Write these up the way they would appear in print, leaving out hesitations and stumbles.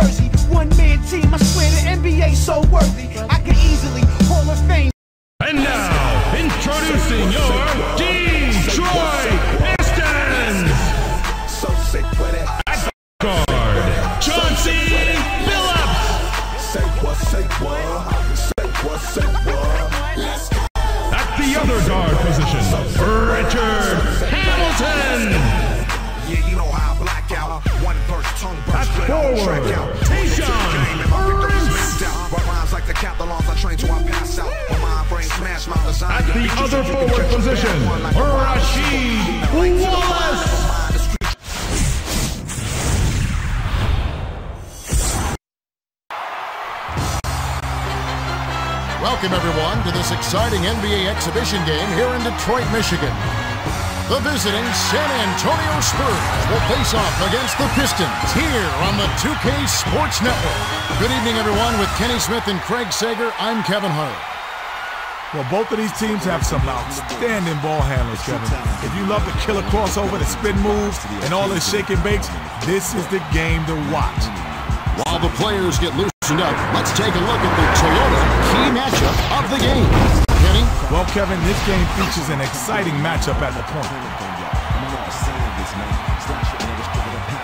jersey. One-man team, I swear the NBA so worthy. I could easily Hall of Fame. And now, introducing your Detroit Pistons! At guard, Chauncey Billups! At the other guard position, Richard Hamilton! At forward, Tayshaun At the other forward position, Rasheed Wallace! Welcome, everyone, to this exciting NBA exhibition game here in Detroit, Michigan. The visiting San Antonio Spurs will face off against the Pistons here on the 2K Sports Network. Good evening, everyone. With Kenny Smith and Craig Sager, I'm Kevin Hart. Well, both of these teams have some outstanding ball handlers, Kevin. If you love the killer crossover, the spin moves, and all the shake and bakes, this is the game to watch. While the players get loosened up, let's take a look at the Toyota key matchup of the game. Kenny? Well, Kevin, this game features an exciting matchup at the point.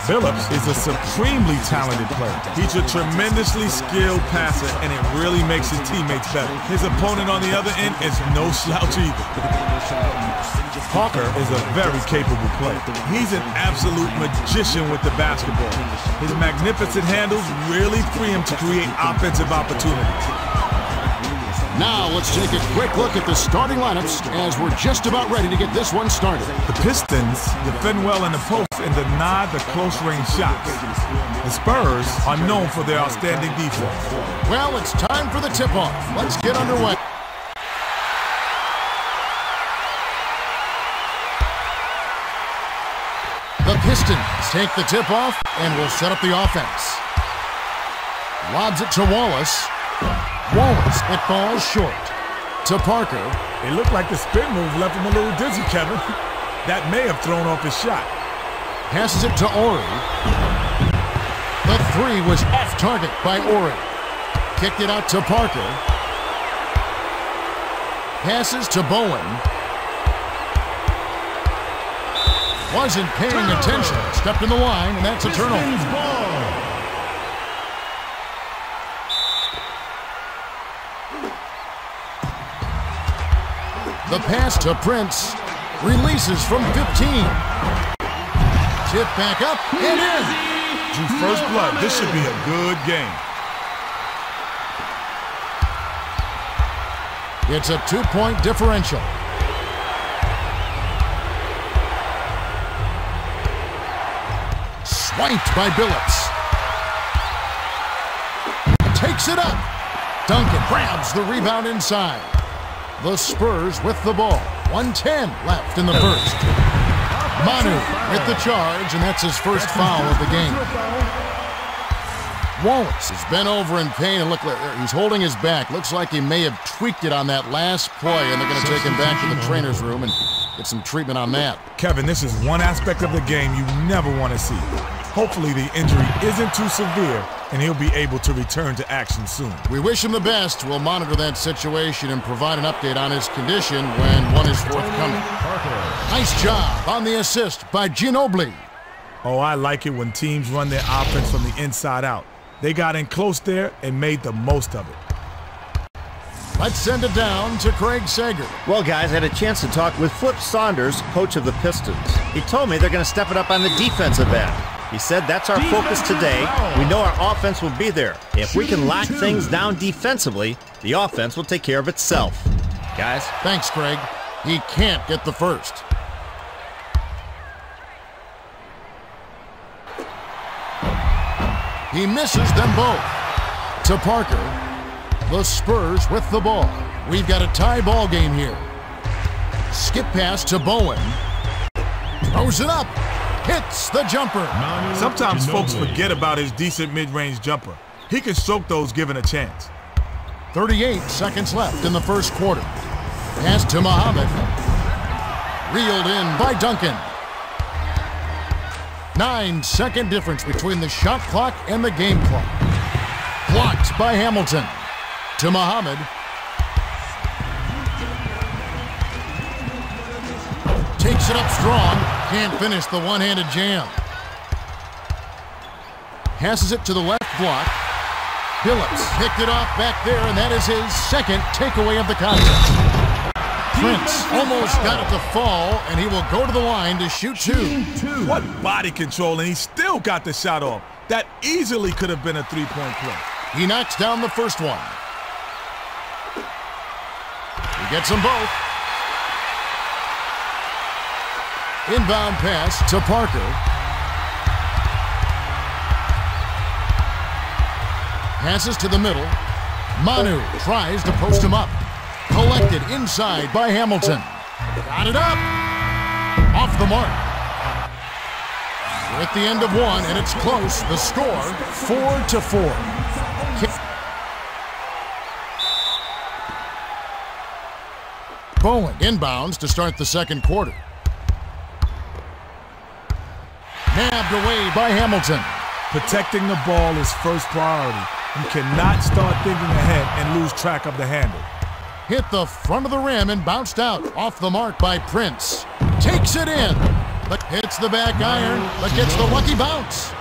Billups is a supremely talented player. He's a tremendously skilled passer, and it really makes his teammates better. His opponent on the other end is no slouch either. Parker is a very capable player. He's an absolute magician with the basketball. His magnificent handles really free him to create offensive opportunities. Now let's take a quick look at the starting lineups as we're just about ready to get this one started. The Pistons defend well in the post and deny the close-range shots. The Spurs are known for their outstanding defense. Well, it's time for the tip-off. Let's get underway. The Pistons take the tip-off and will set up the offense. Lobs it to Wallace. Wallace, it falls short. To Parker. It looked like the spin move left him a little dizzy, Kevin. That may have thrown off his shot. Passes it to Ori. The three was off target by Ori. Kicked it out to Parker. Passes to Bowen. Wasn't paying attention. Stepped in the line, and that's a turnover. The pass to Prince. Releases from 15. Tip back up and in. Drew first blood. This should be a good game. It's a 2-point differential. Swiped by Billups. Takes it up. Duncan grabs the rebound inside. The Spurs with the ball. 1:10 left in the first. Manu with the charge, and that's his first foul of the game. Wallace has been over in pain, and look, he's holding his back. Looks like he may have tweaked it on that last play, and they're going to take him back to the trainer's room and get some treatment on that. Kevin, this is one aspect of the game you never want to see. Hopefully the injury isn't too severe, and he'll be able to return to action soon. We wish him the best. We'll monitor that situation and provide an update on his condition when one is forthcoming. Nice job on the assist by Ginobili. Oh, I like it when teams run their offense from the inside out. They got in close there and made the most of it. Let's send it down to Craig Sager. Well, guys, I had a chance to talk with Flip Saunders, coach of the Pistons. He told me they're going to step it up on the defensive end. He said that's our focus today. We know our offense will be there. If we can lock things down defensively, the offense will take care of itself. Guys? Thanks, Craig. He can't get the first. He misses them both. To Parker. The Spurs with the ball. We've got a tie ball game here. Skip pass to Bowen. Throws it up. Hits the jumper. Sometimes folks forget about his decent mid-range jumper. He can stroke those given a chance. 38 seconds left in the first quarter. Pass to Muhammad. Reeled in by Duncan. 9-second difference between the shot clock and the game clock. Blocked by Hamilton. To Muhammad. Takes it up strong. Can't finish the one-handed jam. Passes it to the left block. Phillips picked it off back there, and that is his second takeaway of the contest. Prince almost got it to fall, and he will go to the line to shoot two. What body control, and he still got the shot off. That easily could have been a three-point play. He knocks down the first one. He gets them both. Inbound pass to Parker. Passes to the middle. Manu tries to post him up. Collected inside by Hamilton. Got it up. Off the mark. We're at the end of one, and it's close. The score, 4-4. Bowen inbounds to start the second quarter. Nabbed away by Hamilton. Protecting the ball is first priority. You cannot start thinking ahead and lose track of the handle. Hit the front of the rim and bounced out. Off the mark by Prince. Takes it in, but hits the back iron, but gets the lucky bounce.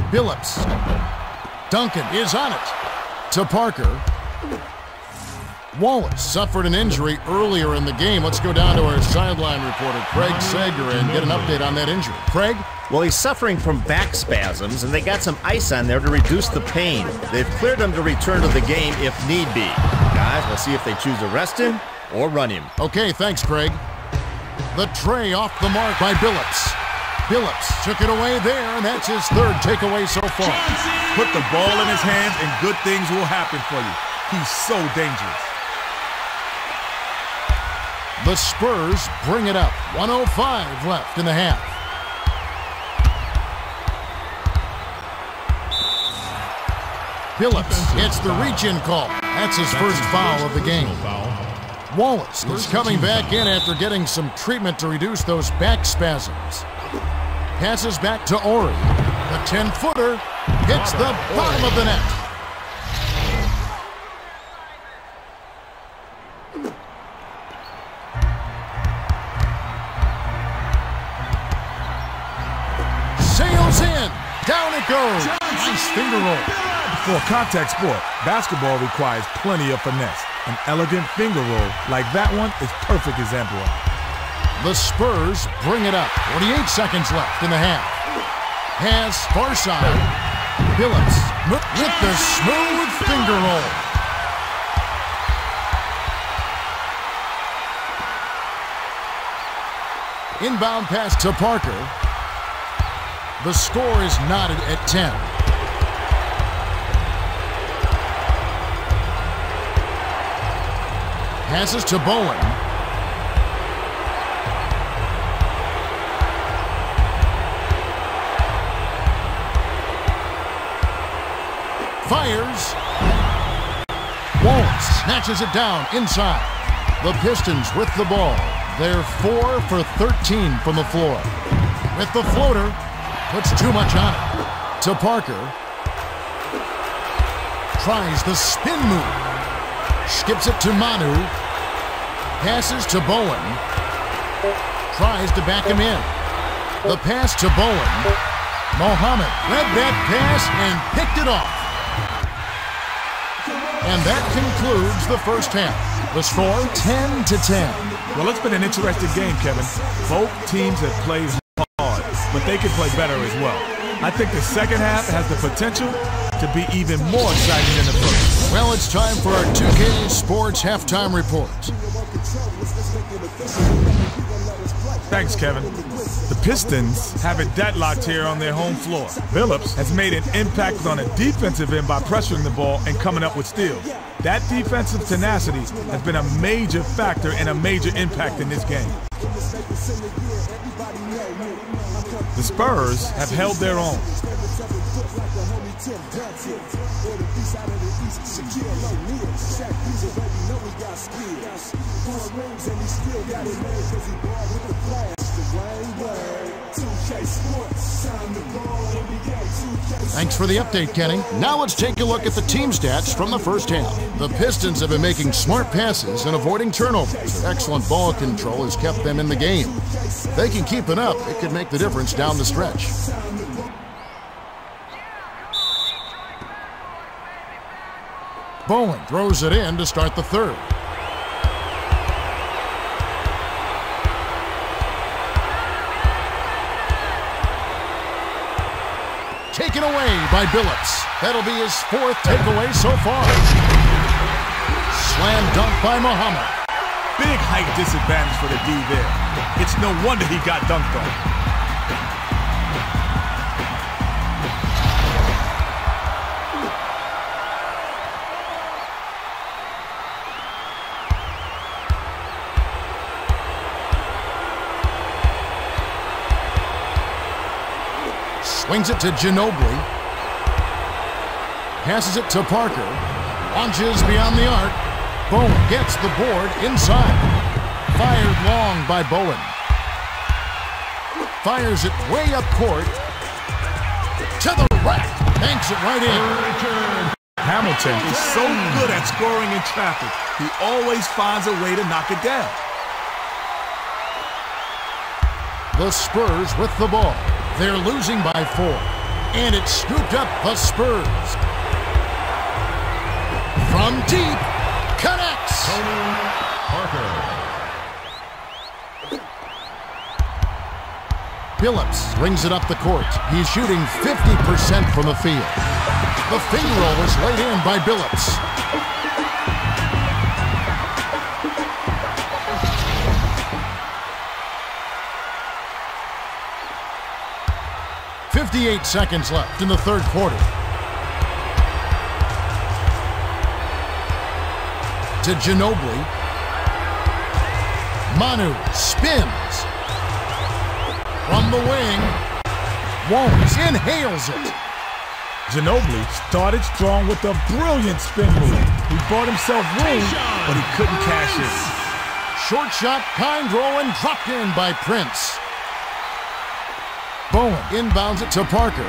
Phillips. Duncan is on it. To Parker. Wallace suffered an injury earlier in the game. Let's go down to our sideline reporter, Craig Sager, and get an update on that injury. Craig? Well, he's suffering from back spasms, and they got some ice on there to reduce the pain. They've cleared him to return to the game if need be. Guys, we'll see if they choose to rest him or run him. Okay, thanks, Craig. The tray off the mark by Billups. Billups took it away there, and that's his third takeaway so far. Put the ball in his hands, and good things will happen for you. He's so dangerous. The Spurs bring it up. 1:05 left in the half. Phillips gets the reach-in call. That's his first foul of the game. Wallace is coming back in after getting some treatment to reduce those back spasms. Passes back to Ori. The 10-footer hits the bottom of the net. Sails in. Down it goes. Nice finger roll. For a contact sport, basketball requires plenty of finesse. An elegant finger roll like that one is a perfect example of it. The Spurs bring it up. 48 seconds left in the half. Has far side. Phillips with the smooth finger roll. Inbound pass to Parker. The score is knotted at 10. Passes to Bowen. Fires. Wallace snatches it down inside. The Pistons with the ball. They're 4 for 13 from the floor. With the floater, puts too much on it. To Parker. Tries the spin move. Skips it to Manu. Passes to Bowen. Tries to back him in. The pass to Bowen. Mohammed led that pass and picked it off. And that concludes the first half. The score, 10-10. Well, it's been an interesting game, Kevin. Both teams have played hard, but they can play better as well. I think the second half has the potential to be even more exciting than the first. Well, it's time for our 2K Sports halftime report. Thanks, Kevin. The Pistons have it deadlocked here on their home floor. Phillips has made an impact on a defensive end by pressuring the ball and coming up with steals. That defensive tenacity has been a major factor and a major impact in this game. The Spurs have held their own. Thanks for the update, Kenny. Now let's take a look at the team stats from the first half. The Pistons have been making smart passes and avoiding turnovers. Their excellent ball control has kept them in the game. If they can keep it up, it could make the difference down the stretch. Bowen throws it in to start the third. Taken away by Billups. That'll be his fourth takeaway so far. Slam dunk by Muhammad. Big height disadvantage for the D there. It's no wonder he got dunked on. Swings it to Ginobili. Passes it to Parker. Launches beyond the arc. Bowen gets the board inside. Fired long by Bowen. Fires it way up court. To the rack. Banks it right in. Hamilton is so good at scoring in traffic. He always finds a way to knock it down. The Spurs with the ball. They're losing by 4. And it's scooped up the Spurs. From deep, connects. Tony Parker. Billups brings it up the court. He's shooting 50% from the field. The finger roll was laid in by Billups. .58 seconds left in the third quarter. To Ginobili. Manu spins. From the wing. Won't. Inhales it. Ginobili started strong with a brilliant spin move. He bought himself room, but he couldn't cash it. Short shot, kind roll, and dropped in by Prince. Bowen inbounds it to Parker.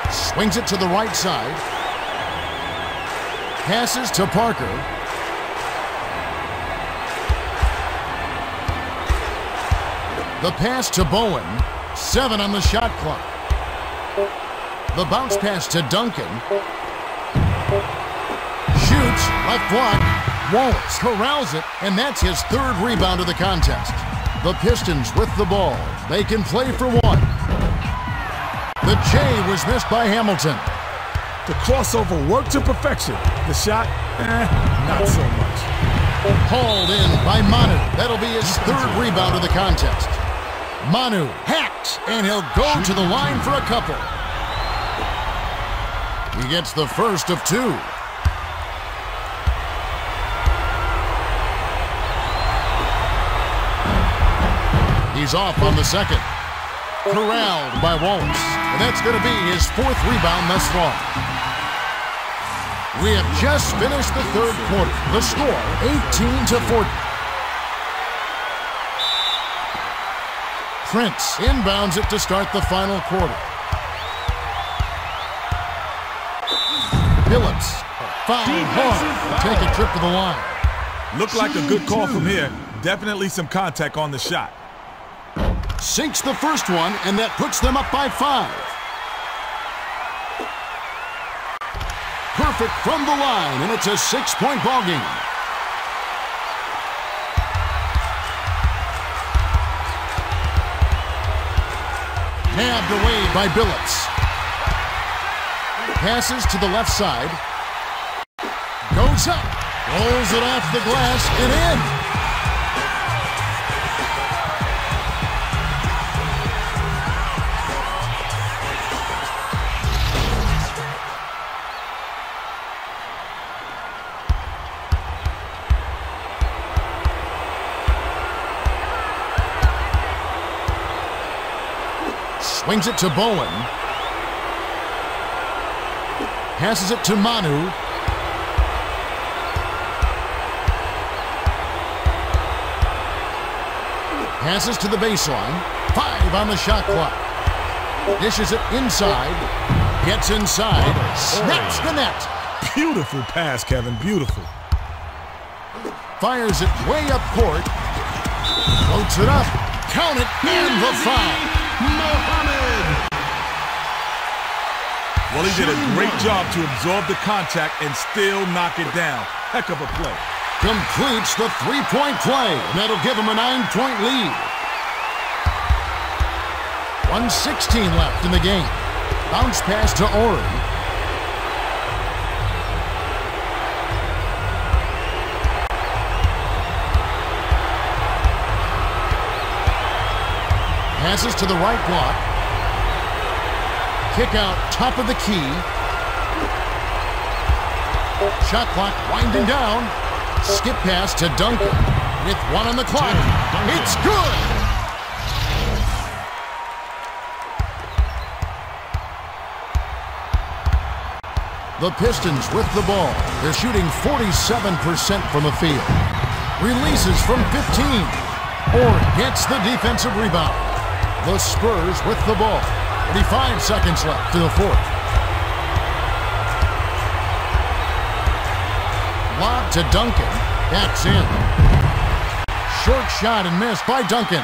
Swings it to the right side. Passes to Parker. The pass to Bowen. 7 on the shot clock. The bounce pass to Duncan. Shoots, left block. Won't. Corrals it, and that's his third rebound of the contest. The Pistons with the ball. They can play for 1. The J was missed by Hamilton. The crossover worked to perfection. The shot, not so much. Hauled in by Manu. That'll be his third rebound of the contest. Manu hacked, and he'll go to the line for a couple. He gets the first of 2. He's off on the second. Corralled by Wallace. And that's going to be his 4th rebound thus far. We have just finished the third quarter. The score, 18-40. Prince inbounds it to start the final quarter. Billups, foul hard. Take a trip to the line. Looked like a good call from here. Definitely some contact on the shot. Sinks the first one, and that puts them up by 5. Perfect from the line, and it's a 6-point ball game. Nabbed away by Billups. Passes to the left side. Goes up. Rolls it off the glass and in. Swings it to Bowen. Passes it to Manu. Passes to the baseline. 5 on the shot clock. Dishes it inside. Gets inside. Snaps the net. Beautiful pass, Kevin. Beautiful. Fires it way up court. Floats it up. Count it. And the foul. Mohammed. Well, he did a great job to absorb the contact and still knock it down. Heck of a play. Completes the three-point play. That'll give him a 9-point lead. 1:16 left in the game. Bounce pass to Ori. Passes to the right block. Kick out top of the key. Shot clock winding down. Skip pass to Duncan with 1 on the clock. It's good! The Pistons with the ball. They're shooting 47% from the field. Releases from 15. Or gets the defensive rebound. The Spurs with the ball. 35 seconds left in the fourth. Lob to Duncan. Backs in. Short shot and missed by Duncan.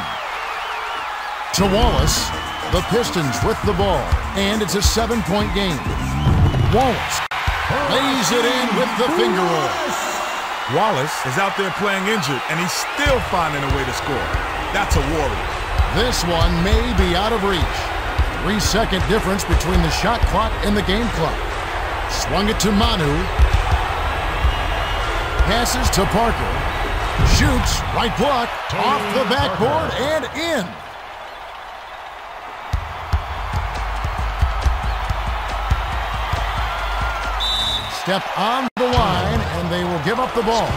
To Wallace. The Pistons with the ball. And it's a 7-point game. Wallace lays it in with the finger roll. Wallace is out there playing injured, and he's still finding a way to score. That's a warrior. This one may be out of reach. 3-second difference between the shot clock and the game clock. Swung it to Manu. Passes to Parker. Shoots, right block, off the backboard and in. Step on the line, and they will give up the ball.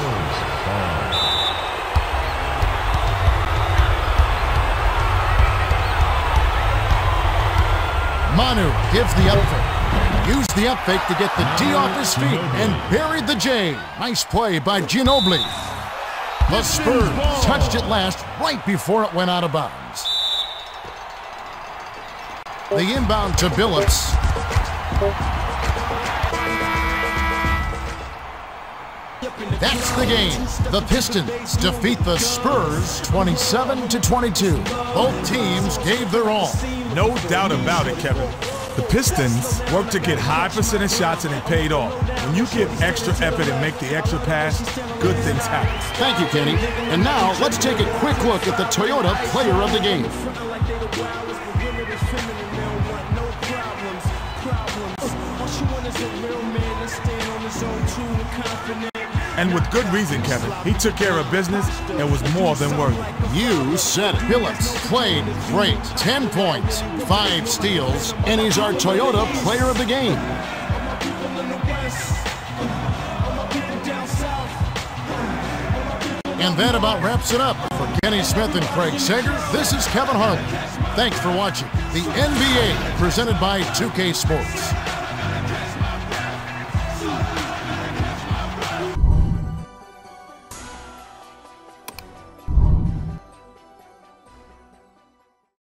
Manu gives the up fake. Used the up fake to get the D off his feet and buried the J. Nice play by Ginobili. The Spurs touched it last right before it went out of bounds. The inbound to Billups. That's the game. The Pistons defeat the Spurs 27-22. Both teams gave their all. No doubt about it, Kevin. The Pistons worked to get high percentage shots and it paid off. When you give extra effort and make the extra pass, good things happen. Thank you, Kenny. And now let's take a quick look at the Toyota Player of the Game. And with good reason, Kevin. He took care of business and was more than worthy. You said it. Billups played great. 10 points, 5 steals, and he's our Toyota Player of the Game. And that about wraps it up. For Kenny Smith and Craig Sager, this is Kevin Harlan. Thanks for watching the NBA presented by 2K Sports.